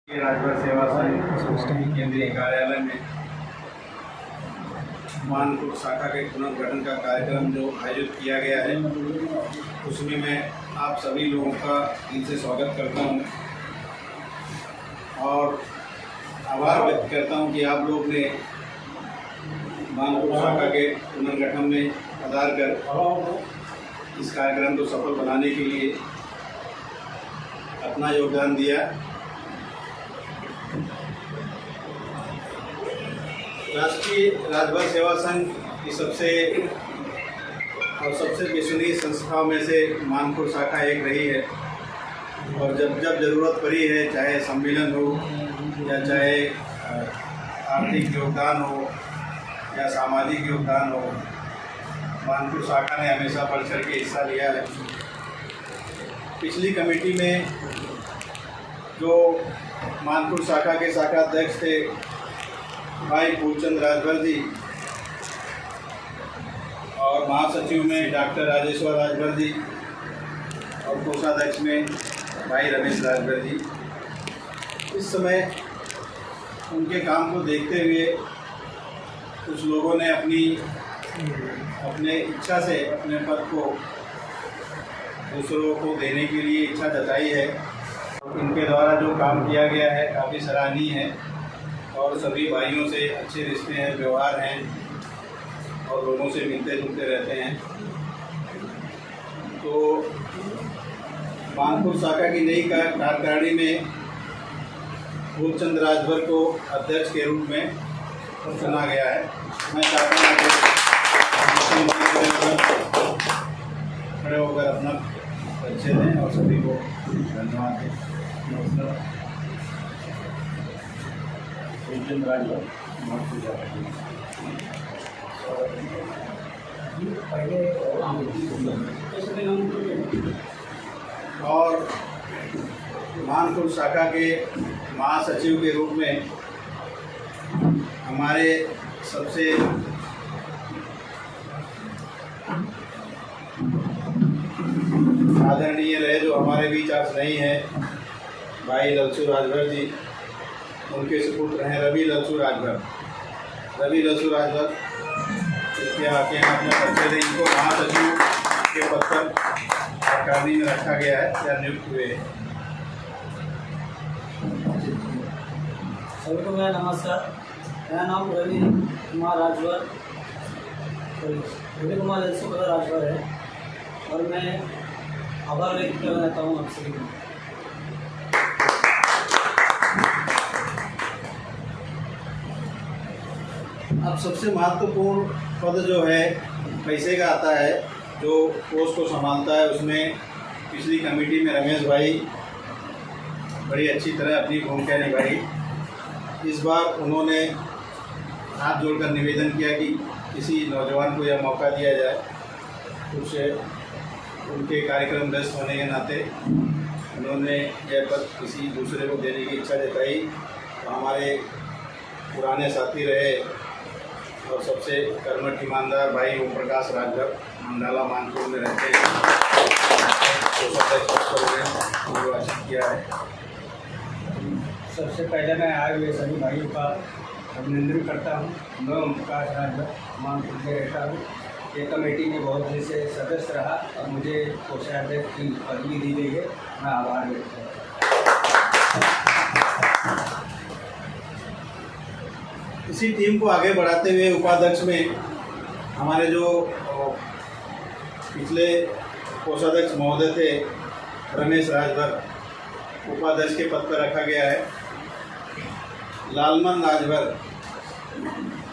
राजभर सेवा संघ केंद्रीय कार्यालय में मानपुर शाखा के पुनर्गठन का कार्यक्रम जो आयोजित किया गया है, उसमें मैं आप सभी लोगों का दिल से स्वागत करता हूं और आभार व्यक्त करता हूं कि आप लोग ने मानपुर शाखा के पुनर्गठन में पधार कर इस कार्यक्रम को सफल बनाने के लिए अपना योगदान दिया। राष्ट्रीय राजभर सेवा संघ की सबसे विश्वसनीय संस्थाओं में से मानपुर शाखा एक रही है और जब ज़रूरत पड़ी है, चाहे सम्मेलन हो या चाहे आर्थिक योगदान हो या सामाजिक योगदान हो, मानपुर शाखा ने हमेशा बढ़ चढ़ के हिस्सा लिया है। पिछली कमेटी में जो मानपुर शाखा के शाखा अध्यक्ष थे भाई फूलचंद राजभर जी और महासचिव में डॉक्टर राजेश्वर राजभर जी और कोषाध्यक्ष में भाई रमेश राजभर जी, इस समय उनके काम को देखते हुए कुछ लोगों ने अपने इच्छा से अपने पद को दूसरों को देने के लिए इच्छा जताई है। इनके द्वारा जो काम किया गया है काफ़ी सराहनीय है और सभी भाइयों से अच्छे रिश्ते हैं, व्यवहार हैं और लोगों से मिलते जुलते रहते हैं। तो मानपुर शाखा की नई कार्यकारिणी में फूलचंद राजभर को अध्यक्ष के रूप में चुना गया है। मैं चाहता हूँ खड़े होकर अपना परिचय दें और सभी को धन्यवाद दें। नमस्कार। और मानपुर शाखा के महासचिव के रूप में हमारे सबसे आदरणीय रहे, जो हमारे बीच आज नहीं है, भाई लल्सू राजभर जी, उनके सुपुत्र हैं रवि लल्सू राजभर। इसके आके अपने परिचय दें। इनको महासचिव के पद पर कार्यकारिणी में रखा गया है या नियुक्त हुए हैं। सभी को मेरा नमस्कार। मेरा नाम रवि कुमार लल्सू राजभर है और मैं आभार व्यक्त करना चाहता हूँ आप सभी को। अब सबसे महत्वपूर्ण पद जो है पैसे का आता है, जो पोस्ट को संभालता है। उसमें पिछली कमेटी में रमेश भाई बड़ी अच्छी तरह अपनी भूमिका निभाई। इस बार उन्होंने हाथ जोड़कर निवेदन किया कि किसी नौजवान को यह मौका दिया जाए। कुछ उनके कार्यक्रम व्यस्त होने के नाते उन्होंने यह पद किसी दूसरे को देने की इच्छा जताई। तो हमारे पुराने साथी रहे और सबसे कर्मठ ईमानदार भाई ओम प्रकाश राजभर मंडाला मानपुर में रहते हैं, निर्वाचित किया है। सबसे पहले मैं आए हुए सभी भाइयों का अभिनंदन करता हूँ। मैं ओम प्रकाश राजभर मानपुर में रहता हूँ। ये कमेटी में बहुत दिन से सदस्य रहा और मुझे कोषाध्यक्ष की पदवी दी गई है। मैं आभार व्यक्त करता हूँ। इसी टीम को आगे बढ़ाते हुए उपाध्यक्ष में हमारे जो पिछले कोषाध्यक्ष महोदय थे रमेश राजभर, उपाध्यक्ष के पद पर रखा गया है। लालमन राजभर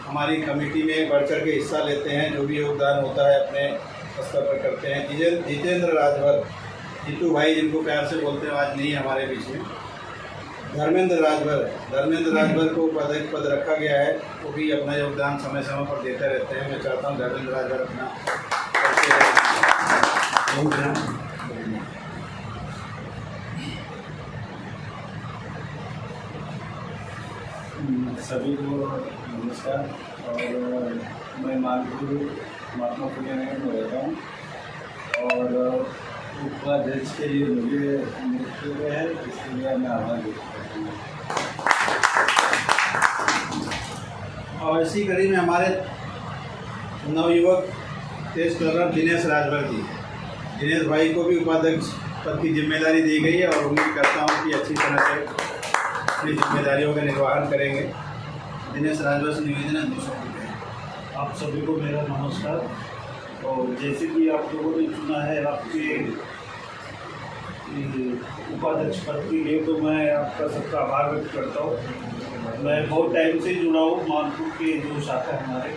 हमारी कमेटी में बढ़ चढ़ के हिस्सा लेते हैं, जो भी योगदान होता है अपने स्तर पर करते हैं। जितेंद्र राजभर, जीतू भाई जिनको प्यार से बोलते हैं, आज नहीं हमारे बीच में। धर्मेंद्र राजभर को उपाध्यक्ष पद रखा गया है। वो भी अपना योगदान समय समय पर देते रहते हैं। मैं चाहता हूँ धर्मेंद्र राजभर अपना सभी को नमस्कार। और मैं मानपुर महात्मा फुले नगर में रहता हूँ और उपाध्यक्ष के लिए मुझे नियुक्त हुए हैं, इसके लिए मैं आभार व्यक्त करता हूँ। और इसी कड़ी में हमारे नवयुवक तेज तर्रार दिनेश राजभर जी, दिनेश भाई को भी उपाध्यक्ष पद की जिम्मेदारी दी गई है और उम्मीद करता हूँ कि अच्छी तरह से अपनी जिम्मेदारियों का निर्वहन करेंगे। दिनेश राजभर से निवेदन है 200 रुपये। आप सभी को मेरा नमस्कार। और जैसे कि आप लोगों ने चुना है आपके उपाध्यक्ष पद के लिए, तो मैं आपका सबका आभार व्यक्त करता हूँ। मैं बहुत टाइम से जुड़ा हूँ मानपुर के जो शाखा है हमारे,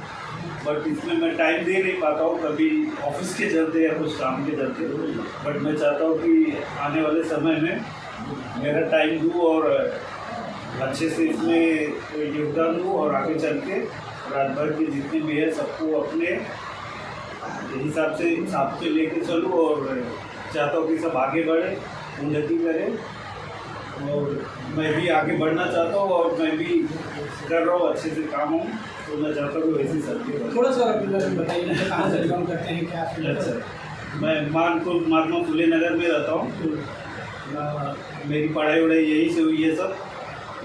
बट इसमें मैं टाइम दे नहीं पाता हूँ, कभी ऑफिस के चलते या कुछ काम के चलते। बट मैं चाहता हूँ कि आने वाले समय में मेरा टाइम दूँ और अच्छे से इसमें योगदान दूँ और आगे चल के राजभर के जितने भी है सबको अपने हिसाब से साथ से लेके चलूँ और चाहता हूँ कि सब आगे बढ़े, उन्नति करें। और मैं भी आगे बढ़ना चाहता हूँ और मैं भी कर रहा हूँ अच्छे से काम हूँ, तो मैं चाहता हूँ कि वैसे सबके थोड़ा सा बताइए कहाँ से बिलोंग करते हैं, क्या? अच्छा, मैं मानपुर महात्मा फुले नगर में रहता हूँ। मेरी पढ़ाई वढ़ाई यहीं से हुई है, सब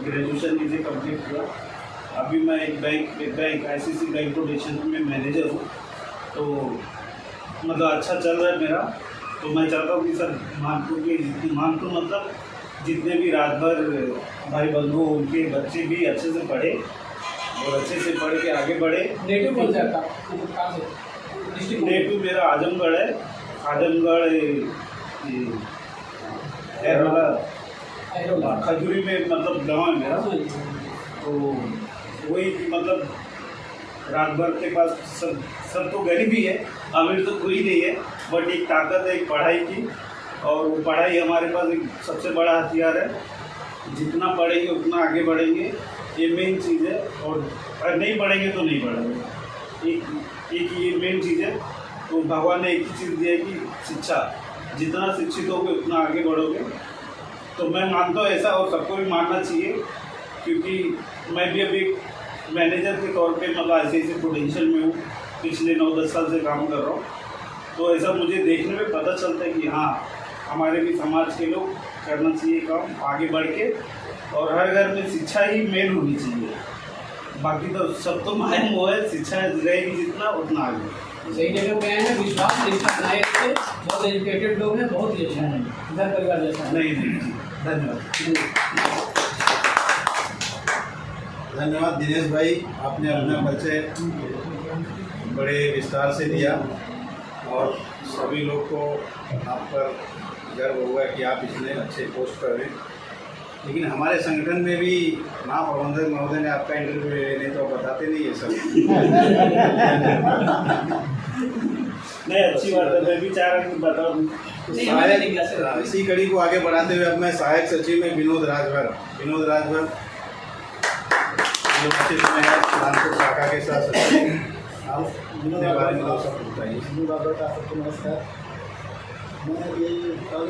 ग्रेजुएशन मुझे कंप्लीट हुआ। अभी मैं एक बैंक ICICI बैंक प्रोटेक्शन में मैनेजर हूँ, तो मतलब अच्छा चल रहा है मेरा। तो मैं चाहता हूँ कि सर मानपुर के मानपुर मतलब जितने भी राजभर भाई बंधु उनके बच्चे भी अच्छे से पढ़े और अच्छे से पढ़ के आगे बढ़े। नेटिव कौन सा था? नेटिव मेरा आजमगढ़ है। आजमगढ़ एरोला खजूरी में मतलब गाँव है मेरा। तो वही मतलब राजभर के पास सब तो गरीब ही है, अमीर तो कोई नहीं है, बट एक ताकत है एक पढ़ाई की, और वो पढ़ाई हमारे पास एक सबसे बड़ा हथियार है। जितना पढ़ेंगे उतना आगे बढ़ेंगे, ये मेन चीज़ है। और अगर नहीं पढ़ेंगे तो नहीं बढ़ेंगे, एक ये मेन चीज़ है। तो भगवान ने एक ही चीज़ दी है कि शिक्षा, जितना शिक्षित होगे उतना आगे बढ़ोगे। तो मैं मानता हूँ ऐसा, और सबको भी मानना चाहिए, क्योंकि मैं भी अभी मैनेजर के तौर पे मतलब ICICI प्रोडेंशियल में हूँ, पिछले 9-10 साल से काम कर रहा हूँ। तो ऐसा मुझे देखने में पता चलता है कि हाँ, हमारे भी समाज के लोग करना चाहिए काम आगे बढ़ के, और हर घर में शिक्षा ही मेन होनी चाहिए। बाकी तो सब तो मायम वो है, शिक्षा रहेगी जितना उतना आगे। सही जगह पे आए हैं, विश्वास बनाए रखते, बहुत एजुकेटेड लोग हैं, बहुत ही अच्छा है, घर परिवार जैसा। नहीं, धन्यवाद। धन्यवाद दिनेश भाई, आपने अपना परिचय बड़े विस्तार से दिया और सभी लोग को आप पर गर्व होगा कि आप इतने अच्छे पोस्ट पर हैं। लेकिन हमारे संगठन में भी महाप्रबंधक महोदय ने आपका इंटरव्यू ले लेने तो बताते नहीं है सब। नहीं, अच्छी बात है, मैं भी चाह रहा हूँ कि बताऊँ। सहायक इसी कड़ी को आगे बढ़ाते हुए अब मैं सहायक सचिव में विनोद राजभर जो अच्छे समय है कानपुर शाखा के साथ सचिव, आप अपने बारे में लोग सब बताइए। सबको नमस्कार। मैं ये कल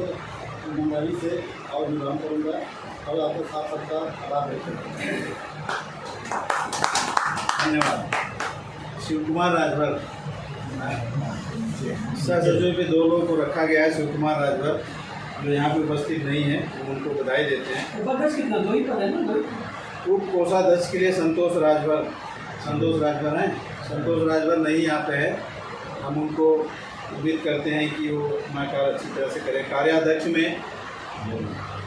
मुंबई से और विराम करूँगा और आपके साथ सबका आभार व्यक्त करूँगा। धन्यवाद। शिव कुमार राजभर, सह सचिव पे 2 लोगों को रखा गया है। शिव कुमार राजभर जो यहाँ पे उपस्थित नहीं है, तो उनको बधाई देते हैं। उपाध्यक्ष कितना? 2 ही पद है ना? उप कोषाध्यक्ष के लिए संतोष राजभर हैं। संतोष राजभर नहीं आते हैं, हम उनको उम्मीद करते हैं कि वो अपना कार्य अच्छी तरह से करें। कार्याध्यक्ष में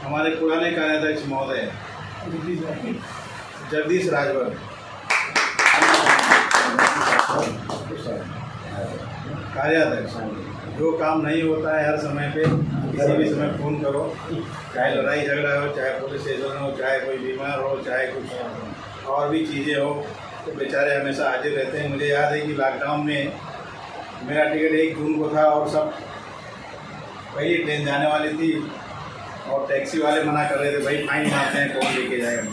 हमारे पुराने कार्याध्यक्ष महोदय जगदीश राजभर, कार्याध्यक्ष। जो काम नहीं होता है हर समय पे किसी भी समय फ़ोन करो, चाहे लड़ाई झगड़ा हो, चाहे पुलिस स्टेशन हो, चाहे कोई बीमार हो, चाहे कुछ और भी चीज़ें हो, तो बेचारे हमेशा हाजिर रहते हैं। मुझे याद है कि लॉकडाउन में मेरा टिकट 1 जून को था और सब पहली ट्रेन जाने वाली थी और टैक्सी वाले मना कर रहे थे, भाई फाइन मारते हैं, कौन लेके जाएगा।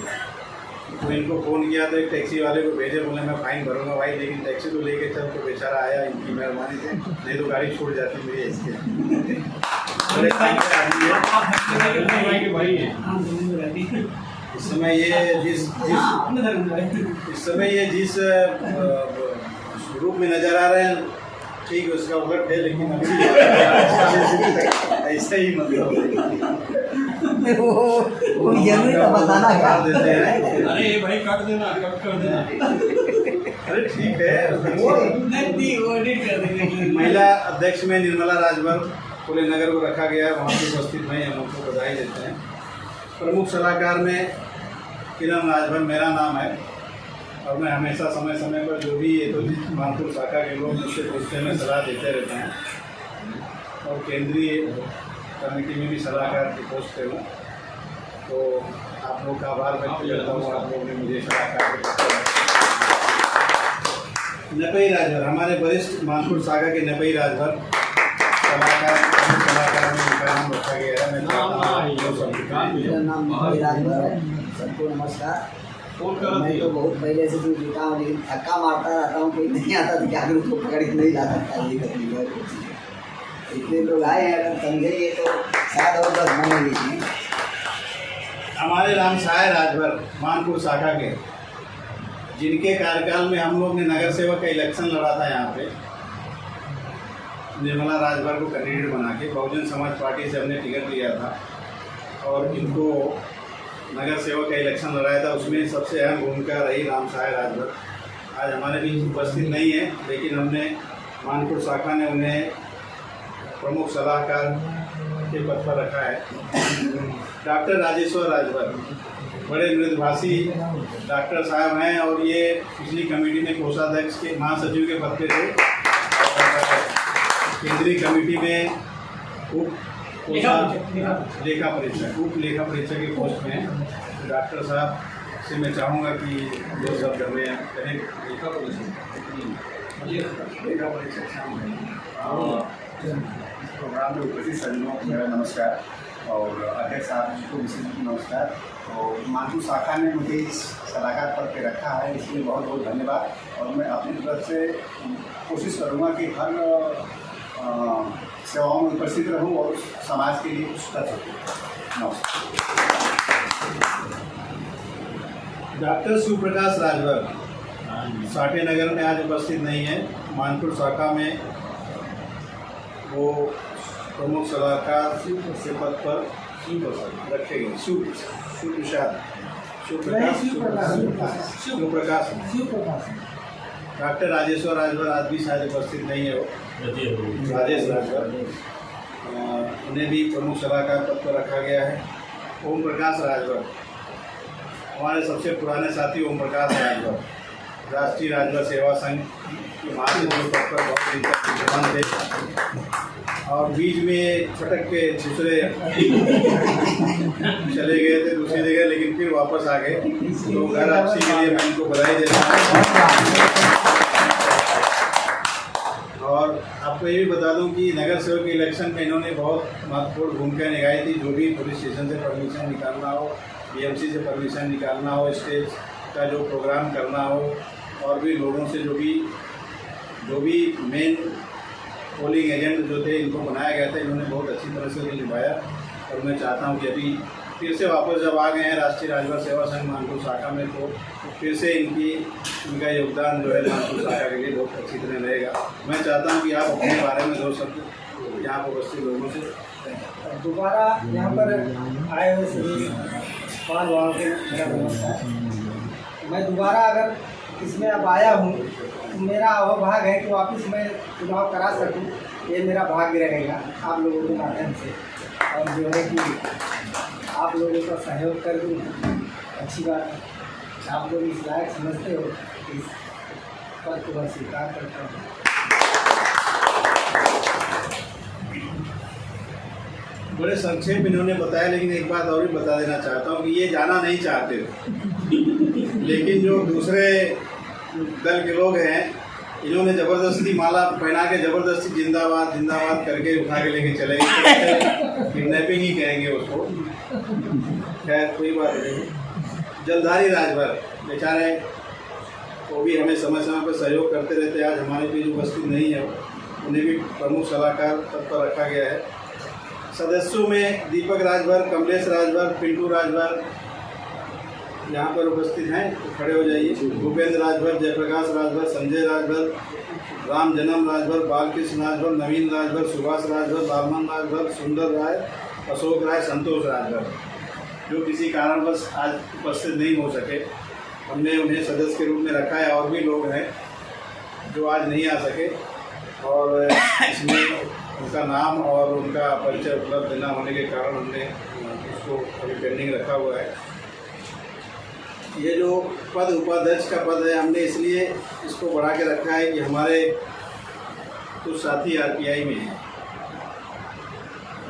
तो इनको फ़ोन किया तो एक टैक्सी वाले को भेजे, बोले मैं फ़ाइन भरूंगा भाई, लेकिन टैक्सी तो लेके चल। तो बेचारा आया, इनकी मेहरबानी से, नहीं तो गाड़ी छूट जाती मेरी इसके। इस समय ये जिस रूप में नज़र आ रहे हैं, ठीक उसका उलट है, लेकिन अभी ऐसा ही मतलब वो जरूरी तो बताना है। देते हैं। अरे भाई काट देना, कट कर देना। अरे ठीक है। महिला अध्यक्ष में निर्मला राजभर पुले नगर को रखा गया, वहाँ पे उपस्थित हैं, हम उनको बधाई देते हैं। प्रमुख सलाहकार में किरण राजभर मेरा नाम है और मैं हमेशा समय समय पर जो भी ये तो मानपुर शाखा के लोग मुझसे पूछते में सलाह देते रहते हैं और केंद्रीय कमेटी में भी सलाहकार की पोस्ट पे हूँ, तो आप लोग का आभार व्यक्त करता हूँ, आप लोग ने मुझे सलाहकार नपई राजभर, हमारे वरिष्ठ मानपुर शाखा के नपई राजभर सलाहकार में उनका नाम रखा गया है। मेरा नाम नपई राजभर है। सबको नमस्कार। मैं तो बहुत पहले से जुटा हूँ, लेकिन थक्का मारता रहता हूँ, कोई नहीं आता तो क्या करूँ, उसको पकड़ के नहीं ला सकता। इतने लोग आए हैं, अगर समझेंगे तो शायद और 10 महीने लीजिए। हमारे रामसाय राजभर मानपुर शाखा के, जिनके कार्यकाल में हम लोग ने नगर सेवक का इलेक्शन लड़ा था यहाँ पे, निर्मला राजभर को कैंडिडेट बना के बहुजन समाज पार्टी से हमने टिकट लिया था और इनको नगर सेवक का इलेक्शन लड़ाया था। उसमें सबसे अहम भूमिका रही रामसाय राजभर। आज हमारे बीच उपस्थित नहीं है, लेकिन हमने मानपुर शाखा ने उन्हें प्रमुख सलाहकार के पद पर रखा है। डॉक्टर राजेश्वर राजभर बड़े मृदुभाषी डॉक्टर साहब हैं और ये पिछली कमेटी में कोषाध्यक्ष के महासचिव के पद पे थे, केंद्रीय कमेटी में उप लेखा परीक्षक के पोस्ट में हैं। डॉक्टर साहब से मैं चाहूँगा कि जो सब कर रहे हैं कहें लेखा परीक्षक प्रोग्राम में उपस्थित सज्जनों को मेरा नमस्कार और अध्यक्ष साहब को विशेष नमस्कार। और मानपुर शाखा ने मुझे इस सलाहकार पद पे रखा है, इसलिए बहुत बहुत धन्यवाद। और मैं अपनी तरफ से कोशिश करूँगा कि हर सेवाओं में उपस्थित रहूं और समाज के लिए कुछ कर सकूं। नमस्कार। डॉक्टर शिवप्रकाश राजभर साठे नगर में आज उपस्थित नहीं है। मानपुर शाखा में वो प्रमुख सलाहकार के पद पर रखे गए। शिवप्रकाश डॉक्टर राजेश्वर राजभर आज भी शायद उपस्थित नहीं है। वो राजेश राजभर, उन्हें भी प्रमुख सलाहकार पद पर रखा गया है। ओम प्रकाश राजभर, हमारे सबसे पुराने साथी ओम प्रकाश राजभर राष्ट्रीय राजभर सेवा संघ के महासचिव पद पर बहुत दिन तक विद्यमान थे और बीच में छटक के दूसरे चले गए थे दूसरी जगह, लेकिन फिर वापस आ गए। तो घर वापसी के लिए मैं इनको बधाई देता हूँ। और आपको ये भी बता दूं कि नगर सेवक के इलेक्शन में इन्होंने बहुत महत्वपूर्ण भूमिका निभाई थी। जो भी पुलिस स्टेशन से परमिशन निकालना हो, बीएमसी से परमिशन निकालना हो, स्टेज का जो प्रोग्राम करना हो, और भी लोगों से जो भी मेन पोलिंग एजेंट जो थे इनको बनाया गया था, इन्होंने बहुत अच्छी तरह से निभाया। और मैं चाहता हूँ कि अभी फिर से वापस जब आ गए हैं राष्ट्रीय राजभर सेवा संघ मानपुर शाखा में, तो फिर से इनका योगदान जो है मानपुर शाखा के लिए बहुत अच्छी तरह रहेगा। मैं चाहता हूँ कि आप अपने बारे में 2 शब्द यहाँ पर उपस्थित लोगों से दोबारा यहाँ पर आए हुए सभी पाल वालों को मेरा नमस्कार। मैं दोबारा अगर इसमें अब आया हूँ तो मेरा अवभाग है कि वापस मैं चुनाव करा सकूँ, ये मेरा भाग्य रहेगा आप लोगों के माध्यम से। और जो है कि आप लोगों का सहयोग कर दूँ, अच्छी बात है। आप लोग इस लायक समझते हो, इस पद को मैं स्वीकार करता हूँ। बड़े संक्षेप में इन्होंने बताया, लेकिन एक बात और भी बता देना चाहता हूँ कि ये जाना नहीं चाहते लेकिन जो दूसरे दल के लोग हैं इन्होंने ज़बरदस्ती माला पहना के ज़बरदस्ती जिंदाबाद जिंदाबाद करके उठा के लेके चले गए। किडनैपिंग ही कहेंगे उसको, खैर कोई बात नहीं। जलधारी राजभर बेचारे वो भी हमें समय समय पर सहयोग करते रहते हैं। आज हमारे बीच उपस्थित नहीं है, उन्हें भी प्रमुख सलाहकार पद पर रखा गया है। सदस्यों में दीपक राजभर, कमलेश राजभर, पिंटू राजभर यहाँ पर उपस्थित हैं, तो खड़े हो जाइए। भूपेंद्र राजभर, जयप्रकाश राजभर, संजय राजभर, राम जन्म राजभर, बालकृष्ण राजभर, नवीन राजभर, सुभाष राजभर, बालमन राजभर, सुंदर राय, अशोक राय, संतोष राजभर, जो किसी कारणवश आज उपस्थित नहीं हो सके। हमने उन्हें सदस्य के रूप में रखा है। और भी लोग हैं जो आज नहीं आ सके और इसमें उनका नाम और उनका परिचय उपलब्ध न होने के कारण हमने उसको अभी पेंडिंग रखा हुआ है। ये जो पद उपाध्यक्ष का पद है, हमने इसलिए इसको बढ़ा के रखा है कि हमारे कुछ साथी आरपीआई में हैं,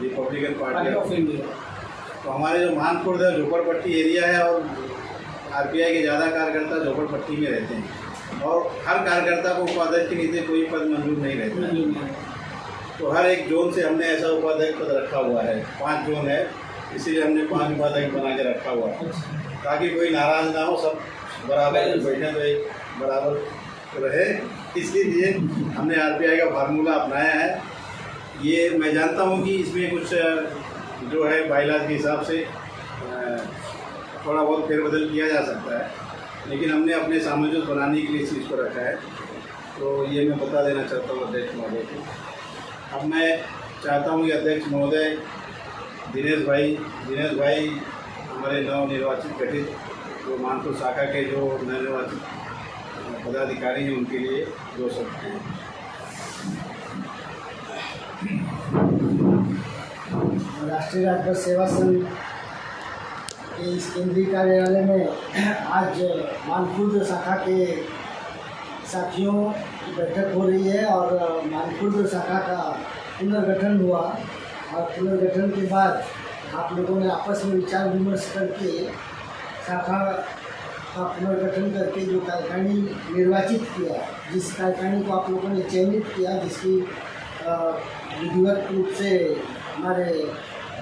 रिपब्लिकन पार्टी ऑफ इंडिया। तो हमारे जो मानपुर है झोपड़पट्टी एरिया है और आरपीआई के ज़्यादा कार्यकर्ता झोपड़पट्टी में रहते हैं और हर कार्यकर्ता को उपाध्यक्ष के नीचे कोई पद मंजूर नहीं रहता है। तो हर एक जोन से हमने ऐसा उपाध्यक्ष पद रखा हुआ है। 5 जोन है, इसीलिए हमने 5 उपाध्यक्ष बना के रखा हुआ है ताकि कोई नाराज ना हो, सब बराबर बैठे तो एक बराबर रहे। इसलिए हमने आरपीआई का फार्मूला अपनाया है। ये मैं जानता हूँ कि इसमें कुछ जो है बाइलाज के हिसाब से थोड़ा बहुत फेरबदल किया जा सकता है, लेकिन हमने अपने सामंजस्य बनाने के लिए इस चीज़ को रखा है। तो ये मैं बता देना चाहता हूँ अध्यक्ष महोदय को। अब मैं चाहता हूँ कि अध्यक्ष महोदय दिनेश भाई हमारे नवनिर्वाचित गठित जो मानपुर शाखा के जो नवनिर्वाचित पदाधिकारी हैं उनके लिए 2 शब्द हैं। राष्ट्रीय राजभर सेवा संघ के इस केंद्रीय कार्यालय में आज मानपुर शाखा के साथियों की बैठक हो रही है और मानपुर शाखा का पुनर्गठन हुआ और पुनर्गठन के बाद आप लोगों ने आपस में विचार विमर्श करके शाखा का पुनर्गठन करके जो कार्यकारिणी निर्वाचित किया, जिस कार्यकारिणी को आप लोगों ने चयनित किया, जिसकी विधिवत रूप से हमारे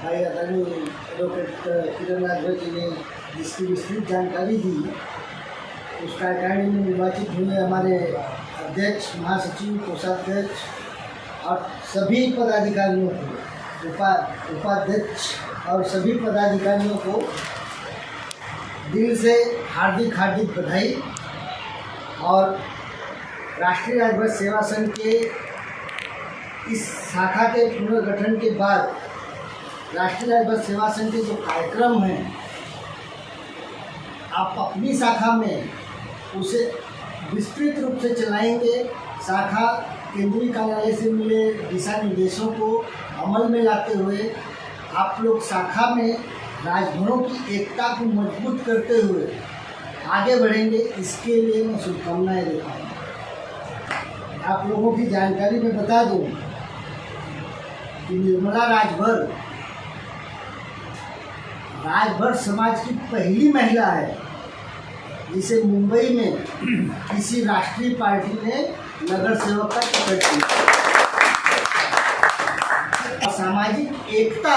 भाई आदरणीय एडवोकेट किरण राजभर जी ने जिसकी विस्तृत जानकारी दी, उस कार्यकारिणी में निर्वाचित हुए हमारे अध्यक्ष, महासचिव, कोषाध्यक्ष और सभी पदाधिकारियों को, उपाध्यक्ष और सभी पदाधिकारियों को दिल से हार्दिक बधाई। और राष्ट्रीय राजभर सेवा संघ के इस शाखा के पुनर्गठन के बाद राष्ट्रीय राजभर सेवा संघ के जो कार्यक्रम हैं, आप अपनी शाखा में उसे विस्तृत रूप से चलाएंगे। शाखा केंद्रीय कार्यालय से मिले दिशा निर्देशों को अमल में लाते हुए आप लोग शाखा में राजभरों की एकता को मजबूत करते हुए आगे बढ़ेंगे। इसके लिए मैं शुभकामनाएं देता हूँ। आप लोगों की जानकारी में बता दूं कि निर्मला राजभर समाज की पहली महिला है जिसे मुंबई में किसी राष्ट्रीय पार्टी ने नगर सेवक का टिकट दिया। सामाजिक एकता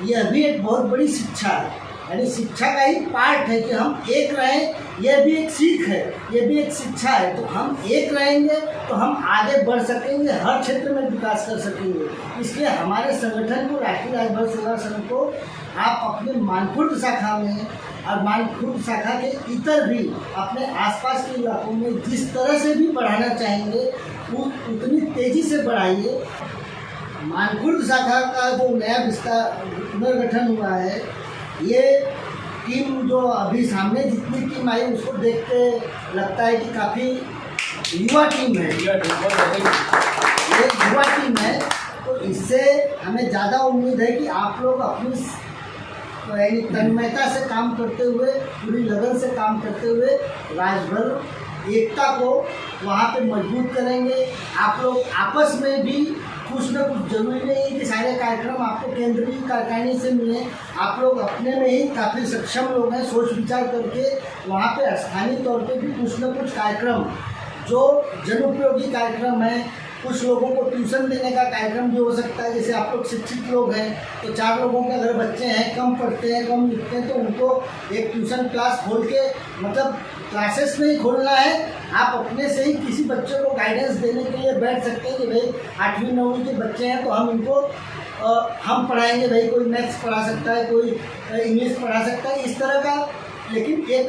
यह भी एक बहुत बड़ी शिक्षा है, यानी शिक्षा का ही पार्ट है कि हम एक रहें। यह भी एक सीख है, यह भी एक शिक्षा है। तो हम एक रहेंगे तो हम आगे बढ़ सकेंगे, हर क्षेत्र में विकास कर सकेंगे। इसलिए हमारे संगठन को, राष्ट्रीय राजभर सेवा संघ को, आप अपने मानपुर शाखा में और मानपुर शाखा के इतर भी अपने आसपास के इलाकों में जिस तरह से भी बढ़ाना चाहेंगे उतनी तेज़ी से बढ़ाइए। मानपुर शाखा का जो नया पुनर्गठन हुआ है, ये टीम जो अभी सामने जितनी टीम आई उसको देख के लगता है कि काफ़ी युवा टीम है, ये युवा टीम है। तो इससे हमें ज़्यादा उम्मीद है कि आप लोग अपनी यानी तन्मयता से काम करते हुए, पूरी लगन से काम करते हुए राजभर एकता को वहाँ पे मजबूत करेंगे। आप लोग आपस में भी कुछ न कुछ, जरूरी नहीं है कि सारे कार्यक्रम आपको केंद्रीय कार्यकारिणी से मिले। आप लोग अपने में ही काफ़ी सक्षम लोग हैं, सोच विचार करके वहाँ पे स्थानीय तौर पे भी कुछ न कुछ कार्यक्रम जो जनोपयोगी कार्यक्रम है, कुछ लोगों को ट्यूशन देने का कार्यक्रम भी हो सकता है। जैसे आप लोग शिक्षित लोग हैं तो 4 लोगों के अगर बच्चे हैं, कम पढ़ते हैं, कम लिखते हैं, तो उनको एक ट्यूशन क्लास खोल के, मतलब क्लासेस नहीं खोलना है, आप अपने से ही किसी बच्चे को गाइडेंस देने के लिए बैठ सकते हैं कि भाई 8वीं 9वीं के बच्चे हैं तो हम इनको हम पढ़ाएंगे। भाई कोई मैथ्स पढ़ा सकता है, कोई इंग्लिश पढ़ा सकता है, इस तरह का। लेकिन एक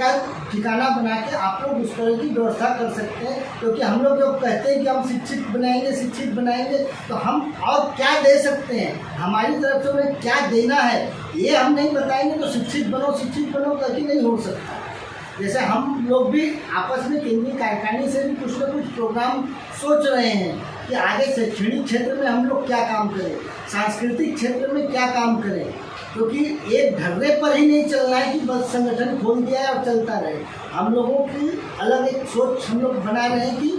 ठिकाना बना के आप लोग उस तरह की व्यवस्था कर सकते हैं, क्योंकि हम लोग जब कहते हैं कि हम शिक्षित बनाएंगे तो हम और क्या दे सकते हैं, हमारी तरफ से उन्हें क्या देना है, ये हम नहीं बताएंगे तो शिक्षित बनो करके नहीं हो सकता। जैसे हम लोग भी आपस में केंद्रीय कार्यकारिणी से भी कुछ न कुछ प्रोग्राम सोच रहे हैं कि आगे शैक्षणिक क्षेत्र में हम लोग क्या काम करें, सांस्कृतिक क्षेत्र में क्या काम करें, क्योंकि एक ढर्रे पर ही नहीं चलना है कि बस संगठन खोल दिया है और चलता रहे। हम लोगों की अलग एक सोच हम लोग बना रहे हैं कि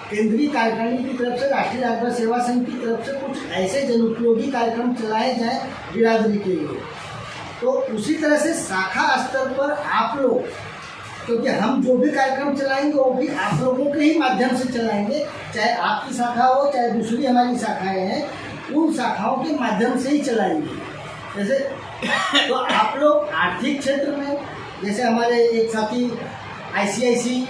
केंद्रीय कार्यकारिणी की तरफ से, राष्ट्रीय डाकघर सेवा संघ की तरफ से कुछ ऐसे जनोपयोगी कार्यक्रम चलाए जाएँ बिरादरी के लिए। तो उसी तरह से शाखा स्तर पर आप लोग, क्योंकि हम जो भी कार्यक्रम चलाएंगे वो भी आप लोगों के ही माध्यम से चलाएंगे, चाहे आपकी शाखा हो चाहे दूसरी हमारी शाखाएं हैं, उन शाखाओं के माध्यम से ही चलाएंगे। जैसे तो आप लोग आर्थिक क्षेत्र में, जैसे हमारे एक साथी ICIC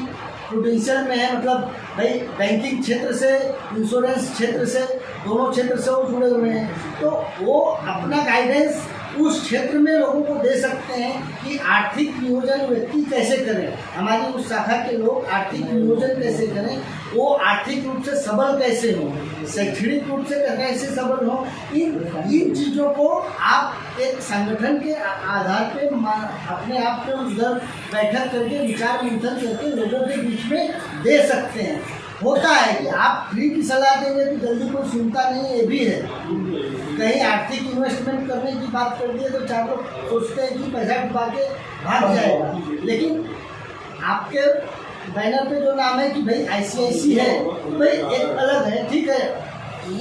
प्रूडेंशियल में है, मतलब भाई बैंकिंग क्षेत्र से, इंश्योरेंस क्षेत्र से, दोनों क्षेत्र से वो जुड़े हुए हैं, तो वो अपना गाइडेंस उस क्षेत्र में लोगों को दे सकते हैं कि आर्थिक नियोजन व्यक्ति कैसे करें, हमारी उस शाखा के लोग आर्थिक नियोजन कैसे करें, वो आर्थिक रूप से सबल कैसे हो, शैक्षणिक रूप से कैसे सबल हो। इन चीज़ों को आप एक संगठन के आधार पे अपने आप में उधर बैठक करके विचार मंथन करके लोगों के बीच में दे सकते हैं। होता है कि आप फ्री की सलाह देंगे तो जल्दी कोई सुनता नहीं, ये भी है। कहीं आर्थिक इन्वेस्टमेंट करने की बात कर दिए तो चार लोग सोचते हैं कि पैसा डुबा के भाग जाएगा, लेकिन आपके बैनर पे जो नाम है कि भाई ICIC है, भाई एक अलग है, ठीक है।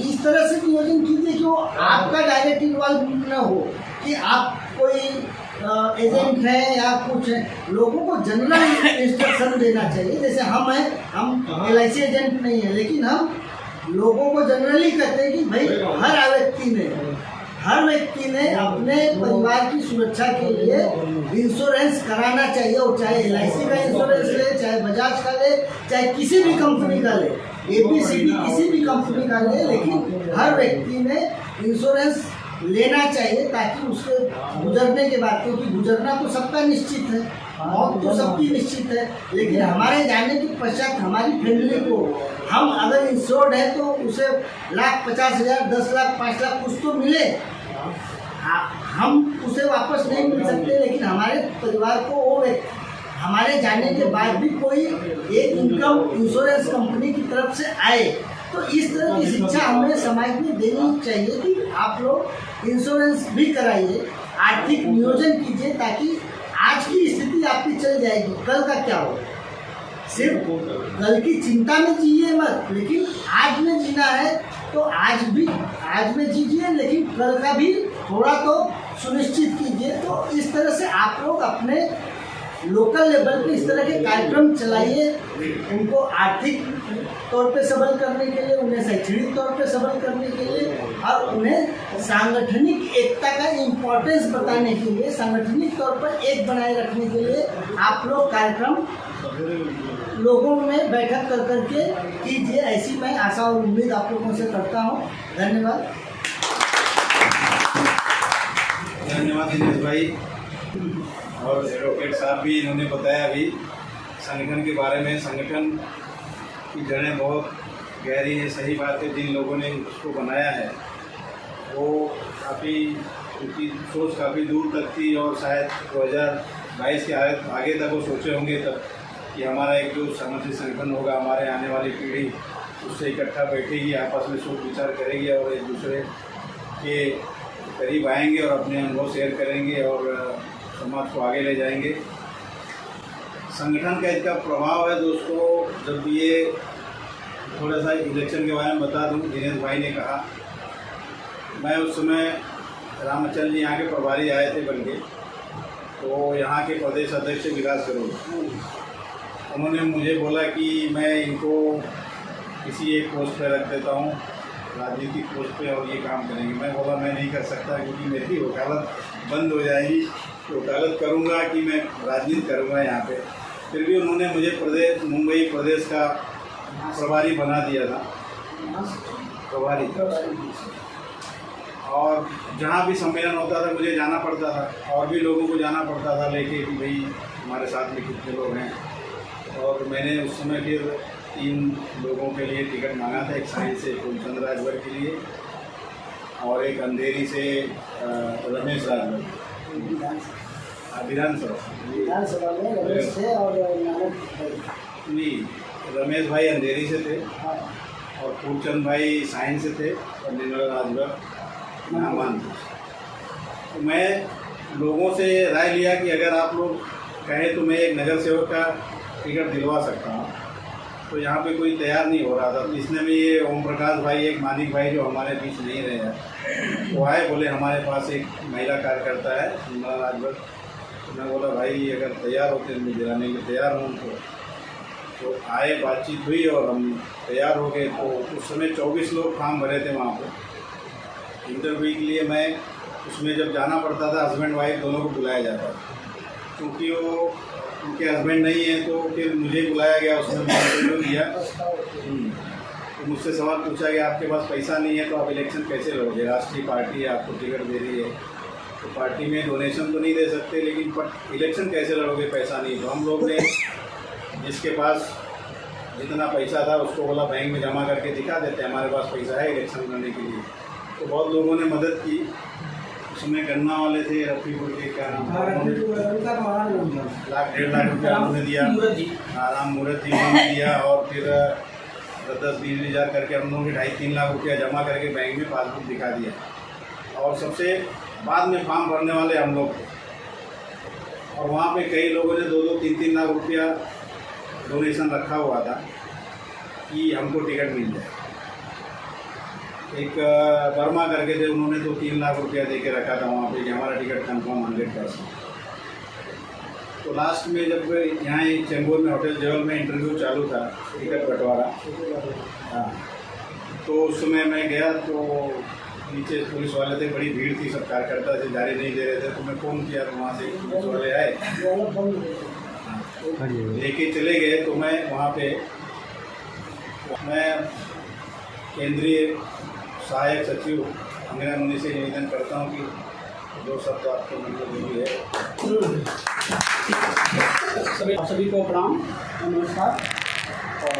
इस तरह से नियोजन कीजिए कि वो आपका डायरेक्ट इन्वॉल्व न हो कि आप कोई एजेंट हैं या कुछ है। लोगों को जनरल इंस्ट्रक्शन देना चाहिए। जैसे हम हैं, हम LIC एजेंट नहीं है, लेकिन हम लोगों को जनरली कहते हैं कि भाई हर व्यक्ति ने अपने परिवार की सुरक्षा के लिए इंश्योरेंस कराना चाहिए। वो चाहे LIC का इंश्योरेंस ले, चाहे बजाज का ले, चाहे किसी भी कंपनी का ले, ABCD किसी भी कंपनी का ले, लेकिन हर व्यक्ति ने इंश्योरेंस लेना चाहिए ताकि उसके गुजरने के बाद, क्योंकि गुजरना तो सबका निश्चित है, मौत तो सबकी निश्चित है, लेकिन हमारे जाने के पश्चात हमारी फैमिली को, हम अगर इंश्योर्ड है तो उसे 1,50,000, 10 लाख, 5 लाख कुछ तो मिले। हम उसे वापस नहीं मिल सकते, लेकिन हमारे परिवार को वो हमारे जाने के बाद भी कोई एक इनकम इंश्योरेंस कंपनी की तरफ से आए। तो इस तरह की शिक्षा हमें समाज में देनी चाहिए कि आप लोग इंश्योरेंस भी कराइए, आर्थिक नियोजन कीजिए, ताकि आज की स्थिति आपकी चल जाएगी, कल का क्या हो। सिर्फ कल की चिंता में जिए मत, लेकिन आज में जीना है तो आज में जीजिए, लेकिन कल का भी थोड़ा तो सुनिश्चित कीजिए। तो इस तरह से आप लोग अपने लोकल लेवल पे इस तरह के कार्यक्रम चलाइए, उनको आर्थिक तौर पे सबल करने के लिए, उन्हें शैक्षणिक तौर पे सबल करने के लिए, और उन्हें सांगठनिक एकता का इम्पोर्टेंस बताने के लिए, सांगठनिक तौर पर एक बनाए रखने के लिए आप लोग कार्यक्रम लोगों में बैठक कर करके कीजिए। ऐसी मैं आशा और उम्मीद आप लोगों से करता हूँ। धन्यवाद। धन्यवाद दिनेश भाई और एडवोकेट साहब भी, इन्होंने बताया अभी संगठन के बारे में। संगठन की जड़ें बहुत गहरी है, सही बात है। जिन लोगों ने उसको बनाया है वो उनकी सोच काफ़ी दूर तक थी, और शायद 2022 के आगे तक वो सोचे होंगे तब कि हमारा एक जो सामाजिक संगठन होगा, हमारे आने वाली पीढ़ी उससे इकट्ठा बैठेगी, आपस में सोच विचार करेगी और एक दूसरे के करीब आएंगे और अपने अनुभव शेयर करेंगे और समाज को आगे ले जाएंगे। संगठन का इसका प्रभाव है दोस्तों। जब ये थोड़ा सा इलेक्शन के बारे में बता दूं, दिनेश भाई ने कहा, मैं उस समय रामचंद्र जी यहाँ के प्रभारी आए थे बन के, तो यहाँ के प्रदेश अध्यक्ष विकास करोगे, उन्होंने मुझे बोला कि मैं इनको किसी एक पोस्ट पर रख देता हूँ, राजनीतिक पोस्ट पे, और ये काम करेंगे। मैं बोला मैं नहीं कर सकता, क्योंकि मेरी वकालत बंद हो जाएगी। तो वकालत करूँगा कि मैं राजनीति करूँगा यहाँ पे। फिर भी उन्होंने मुझे मुंबई प्रदेश का प्रभारी बना दिया था, प्रभारी। और जहाँ भी सम्मेलन होता था मुझे जाना पड़ता था, और भी लोगों को जाना पड़ता था लेके कि भाई हमारे साथ में कितने लोग हैं। और मैंने उस समय फिर 3 लोगों के लिए टिकट मांगा था, एक साइंस से फूलचंद राजभर के लिए और एक अंधेरी से रमेश राजभर, विधानसभा में रमेश थे और नानक भाई। नहीं, रमेश भाई अंधेरी से थे हाँ, और फूलचंद भाई साइंस से थे और निर्मला राजभर नामान थे। तो मैं लोगों से राय लिया कि अगर आप लोग कहें तो मैं एक नगर सेवक का टिकट दिलवा सकता हूँ। तो यहाँ पे कोई तैयार नहीं हो रहा था, तो इसने में ये ओम प्रकाश भाई, एक मानिक भाई जो हमारे बीच नहीं रहे हैं, वो आए, बोले हमारे पास एक महिला कार्यकर्ता है निर्मला राजभर। तो मैं बोला भाई अगर तैयार होते हैं मुझे दिलाने के तैयार हूँ तो आए, बातचीत हुई और हम तैयार हो गए। तो उस समय 24 लोग फॉर्म भरे थे वहाँ पर इंटरव्यू के लिए। मैं उसमें जब जाना पड़ता था हस्बैंड वाइफ दोनों को बुलाया जाता था, क्योंकि वो उनके हस्बैंड नहीं है तो फिर मुझे बुलाया गया। उसमें मैं इंटरव्यू दिया तो मुझसे सवाल पूछा कि आपके पास पैसा नहीं है तो आप इलेक्शन कैसे लड़ोगे, राष्ट्रीय पार्टी है आपको टिकट दे रही है तो पार्टी में डोनेशन तो नहीं दे सकते, लेकिन इलेक्शन कैसे लड़ोगे, पैसा नहीं। तो हम लोग ने जिसके पास जितना पैसा था उसको बोला बैंक में जमा करके दिखा देते हैं, हमारे पास पैसा है इलेक्शन लड़ने के लिए। तो बहुत लोगों ने मदद की। उसमें गन्ना वाले थे रफीपुर के, क्या नाम था, लाख 1.5 लाख रुपया उन्होंने दिया, राम मूर्त जी ने दिया। और फिर 10-20 हज़ार करके हम लोगों ने 2.5-3 लाख रुपया जमा करके बैंक में पासबुक दिखा दिया। और सबसे बाद में फॉर्म भरने वाले हम लोग थे। और वहाँ पे कई लोगों ने 2-2, 3-3 लाख रुपया डोनेशन रखा हुआ था कि हमको टिकट मिल जाए। एक वर्मा करके थे, उन्होंने तो 3 लाख रुपया दे के रखा था वहाँ पे कि हमारा टिकट कंफर्म 100%। तो लास्ट में जब यहाँ चेंबूर में होटल जेवल में इंटरव्यू चालू था, टिकट बंटवारा, हाँ, तो उस समय मैं गया तो नीचे पुलिस वाले थे, बड़ी भीड़ थी, सब कार्यकर्ता से जारी नहीं दे रहे थे। तो मैं फ़ोन किया तो वहाँ से पुलिस वाले आए, लेके चले गए। तो मैं वहाँ पे मैं केंद्रीय सहायक सचिव अंगिरा मुनि से निवेदन करता हूँ कि 2 शब्द आपको मिलने है। सभी को प्रणाम, नमस्कार। और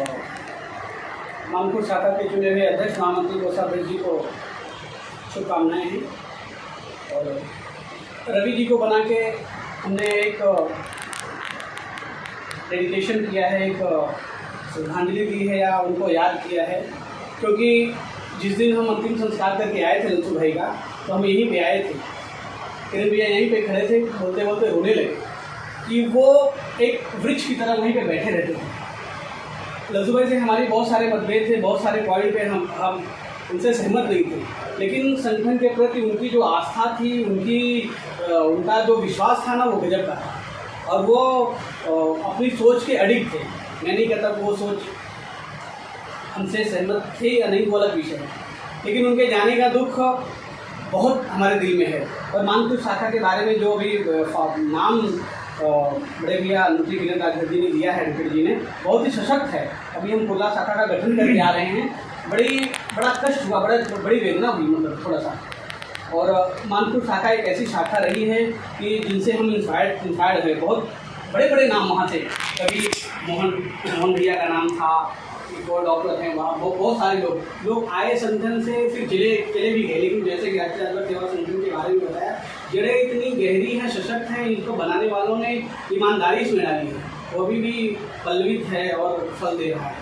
मानपुर शाखा के चुने हुए अध्यक्ष महामंत्री गोसाबेद जी को शुभकामनाएँ हैं। और रवि जी को बना के हमने एक डेडिकेशन किया है, एक श्रद्धांजलि दी है या उनको याद किया है, क्योंकि जिस दिन हम अंतिम संस्कार करके आए थे लंसू भाई का, तो हम यहीं पे आए थे, किरण भैया यहीं पे खड़े थे, बोलते बोलते रोने लगे कि वो एक वृक्ष की तरह वहीं पे बैठे रहते थे। लंसू भाई से हमारी बहुत सारे मतभेद थे, बहुत सारे पॉइंट पे हम उनसे सहमत नहीं थे, लेकिन संगठन के प्रति उनकी जो आस्था थी, उनका जो विश्वास था ना, वो गजब का था। और वो अपनी सोच के अडिग थे। मैं नहीं कहता कि वो सोच हमसे सहमत थे या नहीं, वो अलग विषय है, लेकिन उनके जाने का दुख बहुत हमारे दिल में है। और मानपुर शाखा के बारे में जो अभी नाम बड़े भैया नुटी किरण राजभर जी ने दिया है, एडवोकेट जी ने, बहुत ही सशक्त है। अभी हम खुला शाखा का गठन करके आ रहे हैं, बड़ा कष्ट हुआ, बड़ी वेदना हुई, मतलब थोड़ा सा। और मानपुर शाखा एक ऐसी शाखा रही है कि जिनसे हम इंस्पायर्ड हुए। बहुत बड़े बड़े नाम वहाँ थे, कभी मोहन भैया का नाम था, एक और डॉक्टर हैं वहाँ, बहुत सारे लोग आए संगठन से, फिर चले भी गए। लेकिन जैसे कि राष्ट्रीय राजभर सेवा संगठन के बारे में बताया, जड़ें इतनी गहरी हैं, सशक्त हैं, इनको बनाने वालों ने ईमानदारी इसमें डाली है, वो अभी भी पल्लवित है और फल दे रहा है।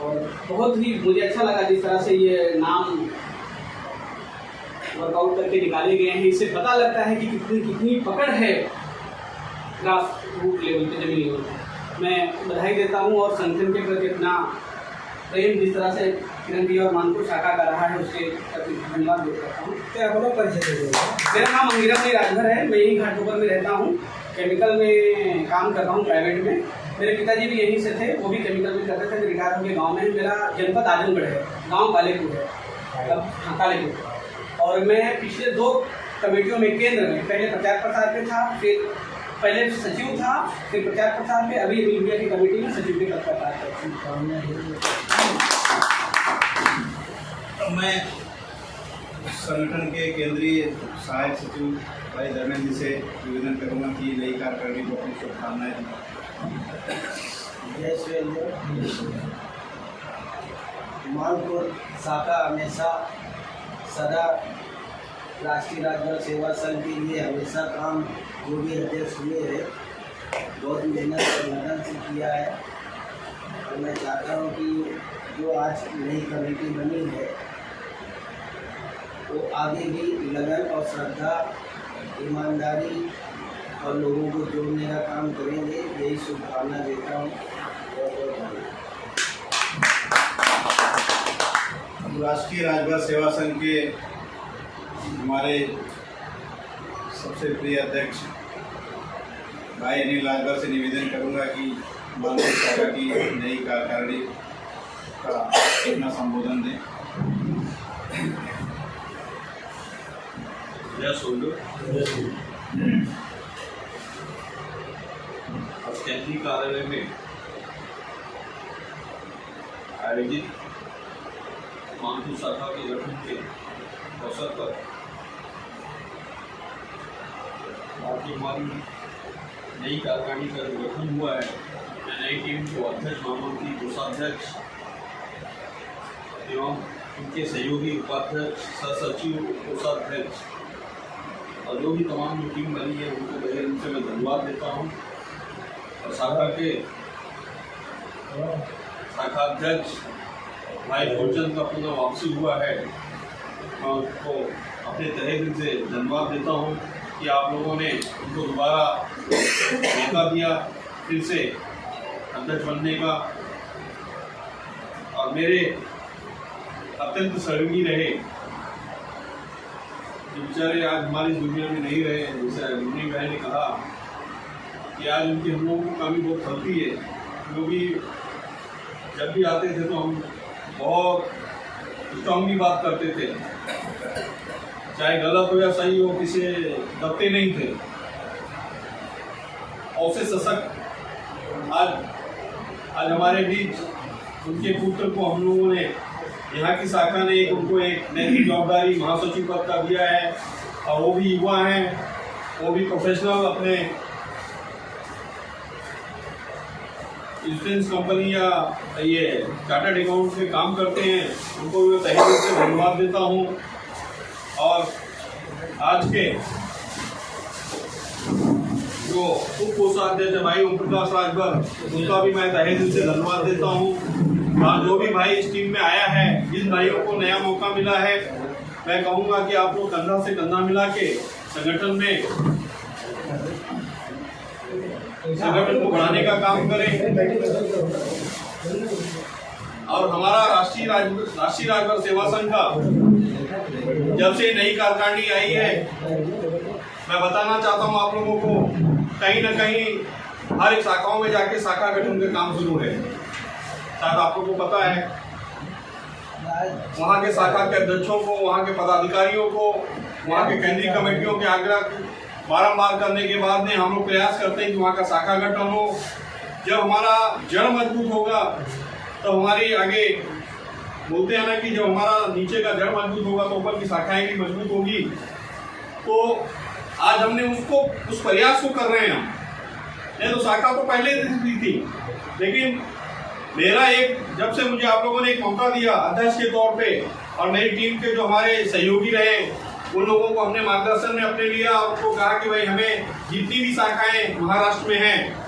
और बहुत ही मुझे अच्छा लगा जिस तरह से ये नाम वर्कआउट करके निकाले गए हैं। इससे पता लगता है कि कितनी पकड़ है ग्रास रूट लेवल पे, जमीन लेवल पे। मैं बधाई देता हूँ और संगठन के प्रति अपना प्रेम जिस तरह से किरण जी और मानपुर शाखा का रहा है, उसके प्रति धन्यवाद व्यक्त करता हूँ। मेरा नाम अंगिरा मुनि राजभर है, मैं यहीं घाटकोपर में रहता हूँ, केमिकल में काम कर रहा हूँ प्राइवेट में। मेरे पिताजी भी यहीं से थे, वो भी केमिकल में करते थे, रिटायर होकर गाँव में। मेरा जनपद आजमगढ़ है, गाँव कालेपुर है, हाँ कालेपुर। और मैं पिछले 2 कमेटियों में केंद्र में, पहले प्रचार प्रसार पे था, फिर पहले सचिव था, फिर प्रचार प्रसार पे, अभी मीडिया की कमेटी में सचिव के पद पर था। मैं संगठन के केंद्रीय सहायक सचिव भाई धर्मेंद्र जी से निवेदन करूँगा कि नई कार्यकारिणी को अपनी शुभकामनाएं दें। जय श्री मानपुर शाखा हमेशा सदा राष्ट्रीय राजभर सेवा संघ के लिए हमेशा काम जो भी अध्यक्ष हुए हैं बहुत मेहनत और लगन से किया है, और मैं चाहता हूँ कि जो आज नई कमेटी बनी है वो आगे भी लगन और श्रद्धा, ईमानदारी और लोगों को जोड़ने का काम करेंगे, यही शुभकामना देता हूँ। बहुत बहुत धन्यवाद। राष्ट्रीय राजभर सेवा संघ के हमारे सबसे प्रिय अध्यक्ष भाई अनिल राजभर से निवेदन करूंगा कि मानव शाखा की नई कार्यकारिणी का अपना संबोधन दें। आज केंद्रीय कार्यालय में आयोजित मानसून शाखा के गठन के अवसर पर भारतीय हमारी नई कार्यकारिणी का जो गठन हुआ है, नई टीम को अध्यक्ष, महामंत्री, कोषाध्यक्ष एवं उनके सहयोगी उपाध्यक्ष, सहसचिव, कोषाध्यक्ष और जो भी तमाम जो टीम बनी है उनको पहले उनसे मैं धन्यवाद देता हूँ। और शाखा के शाखाध्यक्ष भाई भोजन का पुनः वापसी हुआ है, मैं उनको अपने तहे दिल से धन्यवाद देता हूँ कि आप लोगों ने उनको दोबारा मौका दिया फिर से अध्यक्ष बनने का, और मेरे अत्यंत सहयोगी रहे जो बेचारे आज हमारी दुनिया में नहीं रहे। जैसे मुन्नी भाई ने कहा कि आज उनकी हम लोगों को कमी बहुत खलती है, क्योंकि जब भी आते थे तो हम बहुत स्ट्रांगली बात करते थे, चाहे गलत हो या सही हो, किसी दबते नहीं थे। और सशक्त आज हमारे बीच उनके पुत्र को हम लोगों ने, यहाँ की शाखा ने उनको एक नैतिक जवाबदारी महासचिव पद का दिया है, और वो भी युवा हैं, वो भी प्रोफेशनल अपने इंश्योरेंस कंपनी या ये चार्टर्ड अकाउंट में काम करते हैं, उनको भी तहे दिल से धन्यवाद देता हूँ। और आज के जो उप कोषाध्यक्ष भाई ओम प्रकाश राजभर, उनका भी मैं तहे दिल से धन्यवाद देता हूँ। और जो भी भाई इस टीम में आया है, जिन भाइयों को नया मौका मिला है, मैं कहूँगा कि आप लोग कंधा से कंधा मिला के संगठन को बढ़ाने का काम करें। और हमारा राष्ट्रीय राजभर सेवा संघ का जब से नई कार्यकारिणी आई है, मैं बताना चाहता हूँ आप लोगों को, कहीं ना कहीं हर एक शाखाओं में जाके शाखा गठन का काम शुरू है। शायद आप लोगों को पता है, वहाँ के शाखा के अध्यक्षों को, वहाँ के पदाधिकारियों को, वहाँ के केंद्रीय कमेटियों के आग्रह बारंबार करने के बाद में हम लोग प्रयास करते हैं कि वहाँ का शाखा गठन हो। जब हमारा जड़ मजबूत होगा तो हमारी आगे बोलते हैं ना कि जब हमारा नीचे का जड़ मजबूत होगा तो ऊपर की शाखाएं भी मजबूत होगी। तो आज हमने उस प्रयास को कर रहे हैं हम। नहीं तो शाखा तो पहले ही थी, लेकिन मेरा जब से मुझे आप लोगों ने एक मौका दिया अध्यक्ष के तौर पे, और मेरी टीम के जो हमारे सहयोगी रहे उन लोगों को हमने मार्गदर्शन में अपने लिया और उनको कहा कि भाई हमें जितनी भी शाखाएं महाराष्ट्र में हैं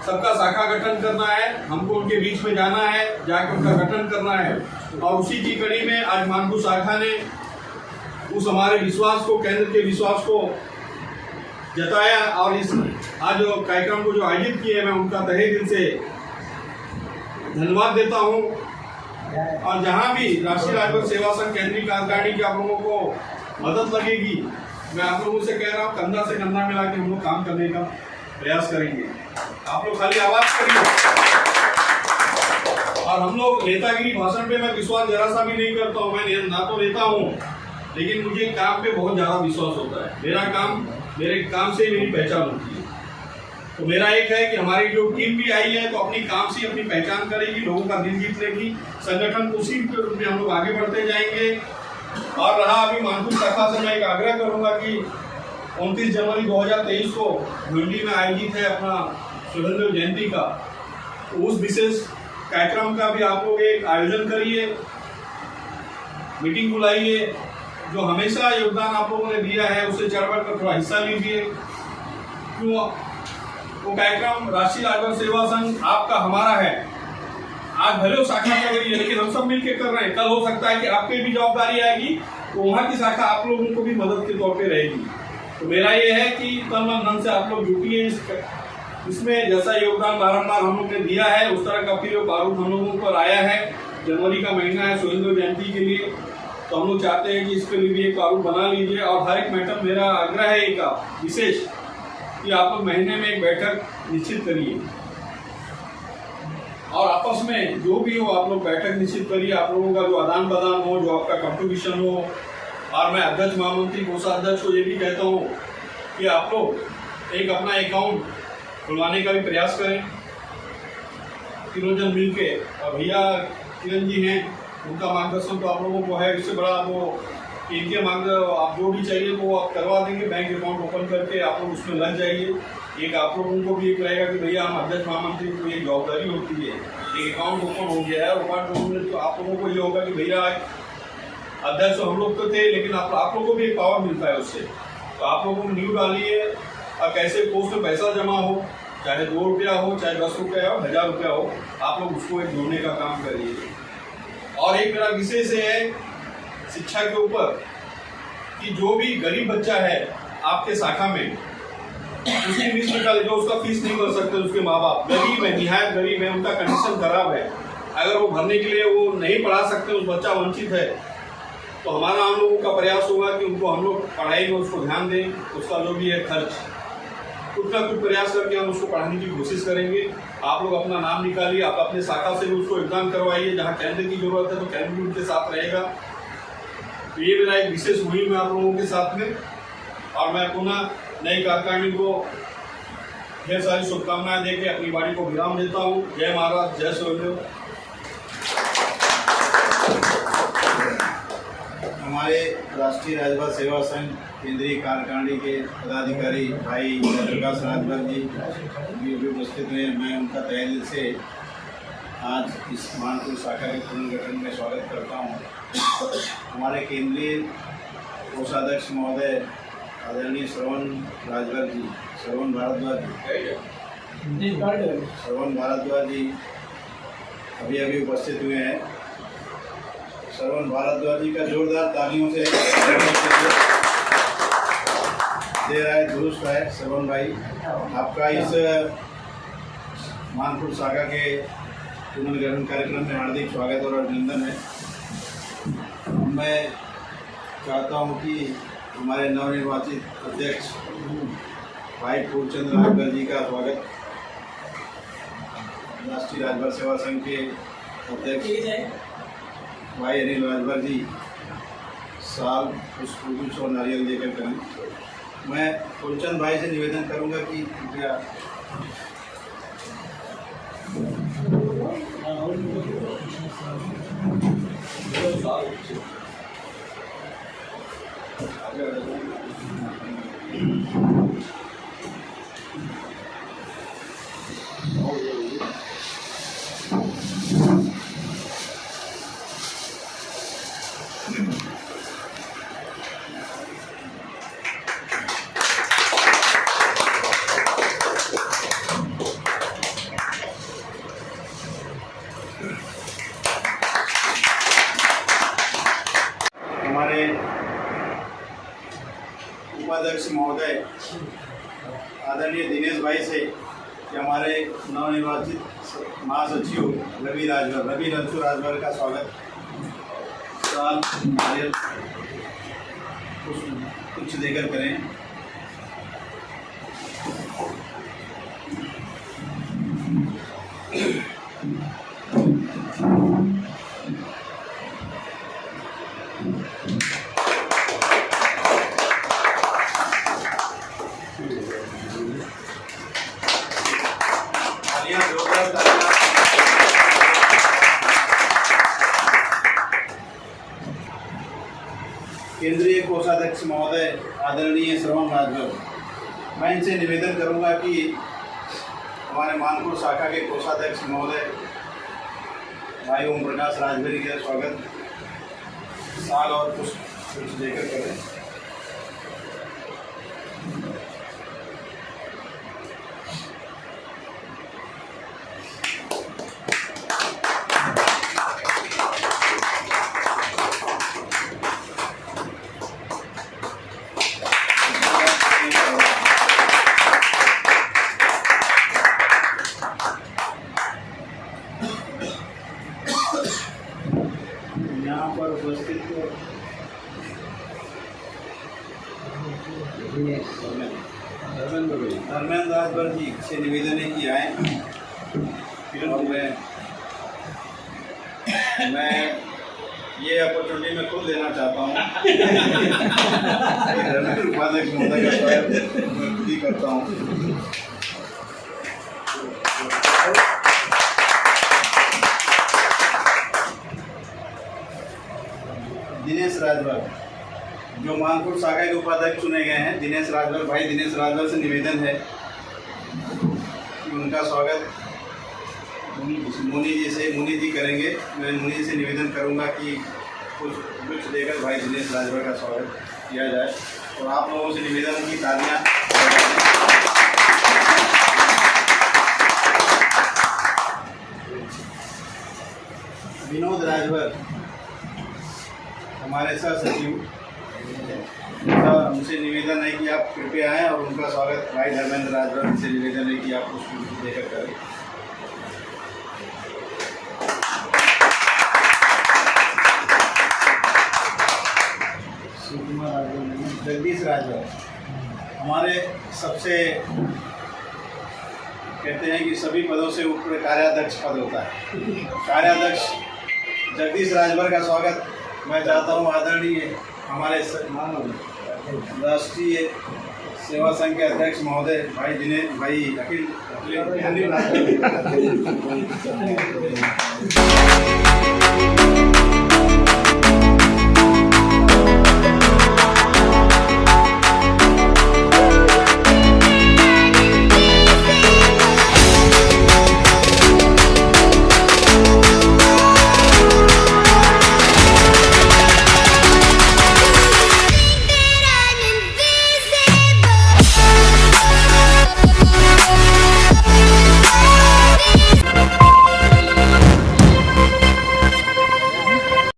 सबका शाखा गठन करना है, हमको उनके बीच में जाना है, जाकर उनका गठन करना है। और उसी की कड़ी में आज मानपुर शाखा ने उस हमारे विश्वास को, केंद्र के विश्वास को जताया, और इस आज जो कार्यक्रम को जो आयोजित किए मैं उनका तहे दिल से धन्यवाद देता हूँ। और जहाँ भी राष्ट्रीय राजभर सेवा संघ केंद्रीय कार्यकारिणी की आप लोगों को मदद लगेगी, मैं आप लोगों से कह रहा हूँ, कंधा से कंधा मिला के हम लोग काम करने का प्रयास करेंगे। आप लोग खाली आवाज करिए। और हम लोग नेतागिरी भाषण पे मैं विश्वास जरा सा भी नहीं करता हूँ। मैं ना तो नेता हूँ, लेकिन मुझे काम पे बहुत ज़्यादा विश्वास होता है। मेरे काम से मेरी पहचान होती है। तो मेरा एक है कि हमारी जो टीम भी आई है तो अपनी काम से अपनी पहचान करेगी, लोगों का दिल जीत लेगी, संगठन को उसी के रूप में हम लोग आगे बढ़ते जाएंगे। और रहा अभी मानपुर शाखा से मैं एक आग्रह करूंगा कि 29 जनवरी 2023 को भिंडी में आयोजित है अपना स्वतंत्रता जयंती का, तो उस विशेष कार्यक्रम का भी आप लोग एक आयोजन करिए, मीटिंग बुलाइए। जो हमेशा योगदान आप लोगों ने दिया है उससे चढ़ बढ़ कर थोड़ा हिस्सा लीजिए। क्यों वो कार्यक्रम राष्ट्रीय राजभर सेवा संघ आपका हमारा है। आज भले वो शाखा चल रही है लेकिन हम सब मिलकर कर रहे हैं। कल हो सकता है कि आपकी भी जवाबदारी आएगी तो वहाँ की शाखा आप लोगों को भी मदद के तौर पे रहेगी। तो मेरा ये है कि तन मन धन से आप लोग जुटिए इसमें। जैसा योगदान बारम्बार हम लोग ने दिया है उस तरह का फिर बारूद हम लोगों पर आया है। जनवरी का महीना है सुरेंद्र जयंती के लिए, तो हम लोग चाहते हैं कि इसके लिए भी एक बारूद बना लीजिए। और हर एक मैडम मेरा आग्रह है एक विशेष कि आप लोग महीने में एक बैठक निश्चित करिए और आपस में जो भी हो आप लोग बैठक निश्चित करिए। आप लोगों का जो आदान प्रदान हो, जो आपका कंट्रीब्यूशन हो। और मैं अध्यक्ष महामंत्री कोषाध्यक्ष को ये भी कहता हूँ कि आप लोग एक अपना अकाउंट खुलवाने का भी प्रयास करें तीनों जन मिल के। और भैया किरण जी हैं, उनका मार्गदर्शन तो आप लोगों को है। इससे बड़ा वो इनके मार्गदर्शन आप जो भी चाहिए वो आप करवा देंगे। बैंक अकाउंट ओपन करके आप लोग उसमें लग जाइए। एक आप लोगों को भी एक रहेगा कि भैया हम अध्यक्ष महामंत्री को एक जवाबदारी होती है। एक अकाउंट ओपन हो गया है, अकाउंट ओपन तो आप लोगों को ये होगा कि भैया अध्यक्ष हम लोग तो थे लेकिन आप लोगों को भी एक पावर मिलता है उससे। तो आप लोगों को न्यू डालिए और कैसे पोस्ट में पैसा जमा हो, चाहे 2 रुपया हो, चाहे 10 रुपया हो, 1000 रुपया हो, आप लोग उसको एक जोड़ने का काम करिए। और एक मेरा विशेष है शिक्षा के ऊपर कि जो भी गरीब बच्चा है आपके शाखा में उसकी फीस निकाले, जो उसका फीस नहीं भर सकते, उसके माँ बाप गरीब है, निहायत गरीब है, उनका कंडीशन खराब है, अगर वो भरने के लिए वो नहीं पढ़ा सकते, उस बच्चा वंचित है, तो हमारा हम लोगों का प्रयास होगा कि उनको हम लोग पढ़ाई में उसको ध्यान दें। उसका जो भी है खर्च कुछ ना कुछ प्रयास करके हम उसको पढ़ाने की कोशिश करेंगे। आप लोग अपना नाम निकालिए, आप अपने शाखा से भी उसको एग्जाम करवाइए। जहाँ केंद्र की जरूरत है तो केंद्र भी उनके साथ रहेगा। तो ये मेरा एक विशेष मुहिम है आप लोगों के साथ में। और मैं पुनः नई कार्यकारिणी को ढेर सारी शुभकामनाएं देके अपनी वाणी को विराम देता हूँ। जय महाराज, जय सूर्यदेव। हमारे राष्ट्रीय राजभर सेवा संघ केंद्रीय कार्यकारिणी के पदाधिकारी भाई प्रकाश राजभर जी भी उपस्थित हुए। मैं उनका तहे दिल से आज इस मानपुर शाखा के पुनर्गठन में स्वागत करता हूँ। हमारे केंद्रीय कोषाध्यक्ष महोदय आदरणीय श्रवण राजभर जी, श्रवण भारद्वाज जी अभी अभी उपस्थित हुए हैं। श्रवण भारद्वाज जी का जोरदार तालियों से दे रहा है, दुरुस्त है। श्रवण भाई, आपका इस मानपुर शाखा के पुनर्गठन कार्यक्रम में हार्दिक स्वागत और अभिनंदन है। मैं चाहता हूं कि हमारे नवनिर्वाचित अध्यक्ष भाई फूलचंद राजभर जी का स्वागत, राष्ट्रीय राजभर सेवा संघ के अध्यक्ष भाई अनिल राजभर जी साल पुष्प और नारियल देकर करें। मैं फूलचंद भाई से निवेदन करूंगा कि कृपया हमारे उपाध्यक्ष महोदय आदरणीय दिनेश भाई से कि हमारे नवनिर्वाचित महासचिव रवि रंशु राजभर का स्वागत साल नारियल कुछ देकर करें। केंद्रीय कोषाध्यक्ष महोदय आदरणीय श्रवण राजभर, मैं इनसे निवेदन करूंगा कि हमारे मानपुर शाखा के कोषाध्यक्ष महोदय भाई ओम प्रकाश राजभर का स्वागत साल और कुछ देकर करें। धर्मेंद्र राजभर जी से निवेदन है कि आए और मैं ये अपॉर्चुनिटी मैं खुद लेना चाहता हूँ। धर्मेंद्र उपाध्यक्ष महोदय का स्वागत मैं खुद ही करता हूँ। दिनेश राजभर जो मानपुर शाखा के उपाध्यक्ष चुने गए हैं, दिनेश राजभर भाई दिनेश राजभर से निवेदन है कि उनका स्वागत मुनि जी करेंगे। मैं मुनि जी से निवेदन करूंगा कि कुछ वृक्ष देकर भाई दिनेश राजभर का स्वागत किया जाए और आप लोगों से निवेदन की तालियां। विनोद राजभर हमारे सह सचिव, उनसे निवेदन है कि आप कृपया आएँ और उनका स्वागत भाई धर्मेंद्र राजभर से निवेदन है कि आप पुष्प देकर करें। जगदीश राजभर हमारे सबसे कहते हैं कि सभी पदों से ऊपर कार्याध्यक्ष पद होता है। कार्याध्यक्ष जगदीश राजभर का स्वागत मैं चाहता हूँ आदरणीय हमारे राष्ट्रीय सेवा संघ के अध्यक्ष महोदय भाई दिनेश भाई अखिल